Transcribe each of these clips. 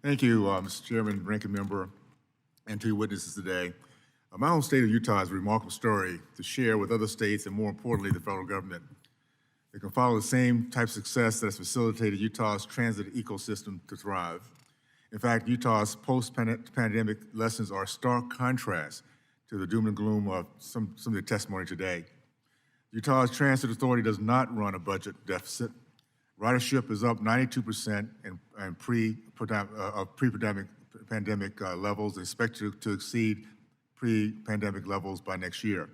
Thank you, Mr. Chairman, ranking member, and to your witnesses today. My home state of Utah has a remarkable story to share with other states and, more importantly, the federal government. They can follow the same type of success that has facilitated Utah's transit ecosystem to thrive. In fact, Utah's post-pandemic lessons are a stark contrast to the doom and gloom of some of the testimony today. Utah's Transit Authority does not run a budget deficit. Ridership is up 92% in pre-pandemic levels, and expected to exceed pre-pandemic levels by next year.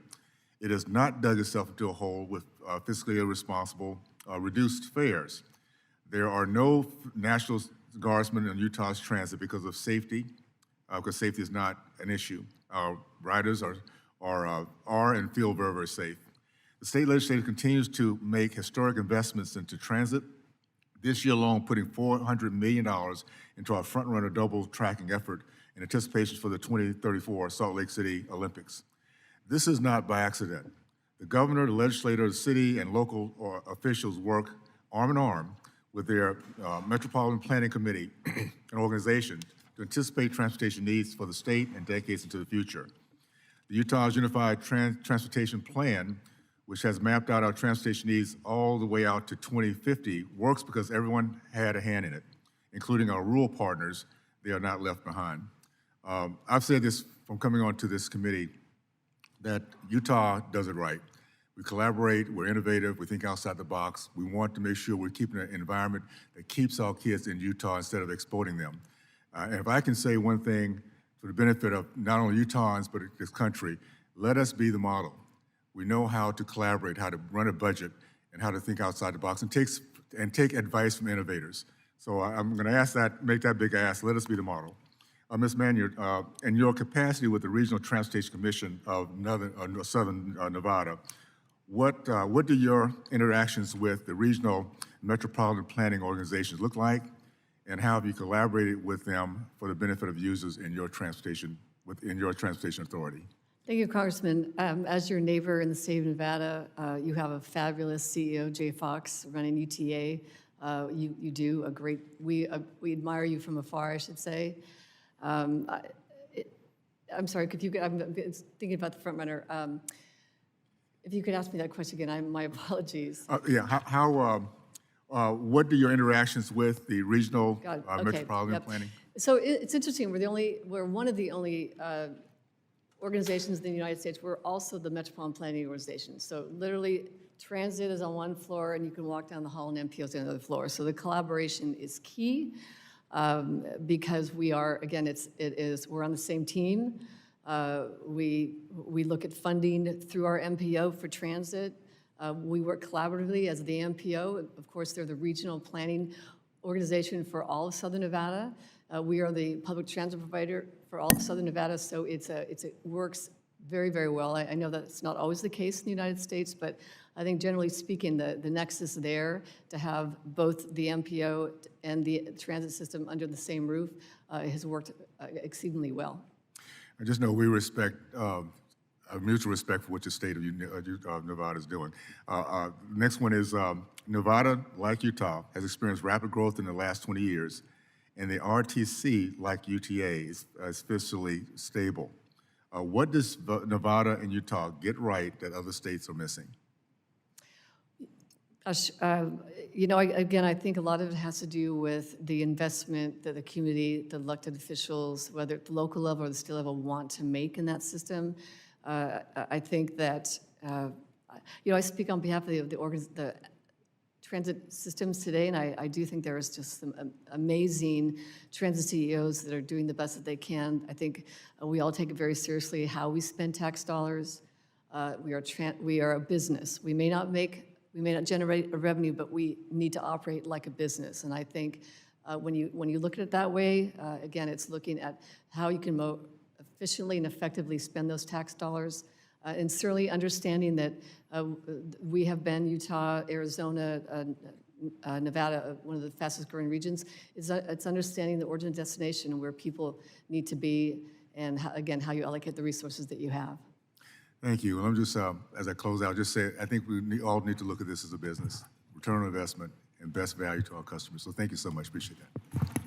It has not dug itself into a hole with fiscally irresponsible reduced fares. There are no National Guardsmen in Utah's transit because of safety, because safety is not an issue. Our riders are and feel very, very safe. The state legislature continues to make historic investments into transit. This year alone, putting $400 million into our front-runner double tracking effort in anticipation for the 2034 Salt Lake City Olympics. This is not by accident. The governor, the legislator, the city, and local officials work arm in arm with their Metropolitan Planning Committee, an organization, to anticipate transportation needs for the state and decades into the future. The Utah's Unified Transportation Plan, which has mapped out our transportation needs all the way out to 2050, works because everyone had a hand in it, including our rural partners. They are not left behind. I've said this from coming on to this committee, that Utah does it right. We collaborate, we're innovative, we think outside the box. We want to make sure we're keeping an environment that keeps our kids in Utah instead of exporting them. And if I can say one thing for the benefit of not only Utahns, but this country, let us be the model. We know how to collaborate, how to run a budget, and how to think outside the box, and take advice from innovators. So I'm going to ask that, make that big ask. Let us be the model. Ms. Maynard, in your capacity with the Regional Transportation Commission of Southern Nevada, what do your interactions with the regional metropolitan planning organizations look like, and how have you collaborated with them for the benefit of users in your transportation authority? Thank you, Congressman. As your neighbor in the state of Nevada, you have a fabulous CEO, Jay Fox, running UTA. You do a great, we admire you from afar, I should say. I'm sorry, if you could, I'm thinking about the front runner. If you could ask me that question again, my apologies. What do your interactions with the regional metropolitan Yep. planning? So it's interesting. We're one of the only organizations in the United States. We're also the Metropolitan Planning Organization. So literally, transit is on one floor, and you can walk down the hall, and MPO is on another floor. So the collaboration is key because we are, again, we're on the same team. We look at funding through our MPO for transit. We work collaboratively as the MPO. Of course, they're the regional planning organization for all of Southern Nevada. We are the public transit provider for all of Southern Nevada, so it works very, very well. I know that's not always the case in the United States, but I think generally speaking, the nexus there to have both the MPO and the transit system under the same roof has worked exceedingly well. I just know we respect a mutual respect for what the state of Nevada is doing. Next one is Nevada, like Utah, has experienced rapid growth in the last 20 years, and the RTC, like UTA, is fiscally stable. What does Nevada and Utah get right that other states are missing? Again, I think a lot of it has to do with the investment that the community, the elected officials, whether at the local level or the state level, want to make in that system. I think that, I speak on behalf of the transit systems today, and I do think there is just some amazing transit CEOs that are doing the best that they can. I think we all take it very seriously how we spend tax dollars. We are a business. We may not generate a revenue, but we need to operate like a business. And I think when you look at it that way, again, it's looking at how you can more efficiently and effectively spend those tax dollars, and certainly understanding that we have been Utah, Arizona, Nevada, one of the fastest growing regions. It's understanding the origin and destination and where people need to be, and again, how you allocate the resources that you have. Thank you. And I'm just, as I close out, just say, I think we all need to look at this as a business, return on investment, and best value to our customers. So thank you so much. Appreciate that.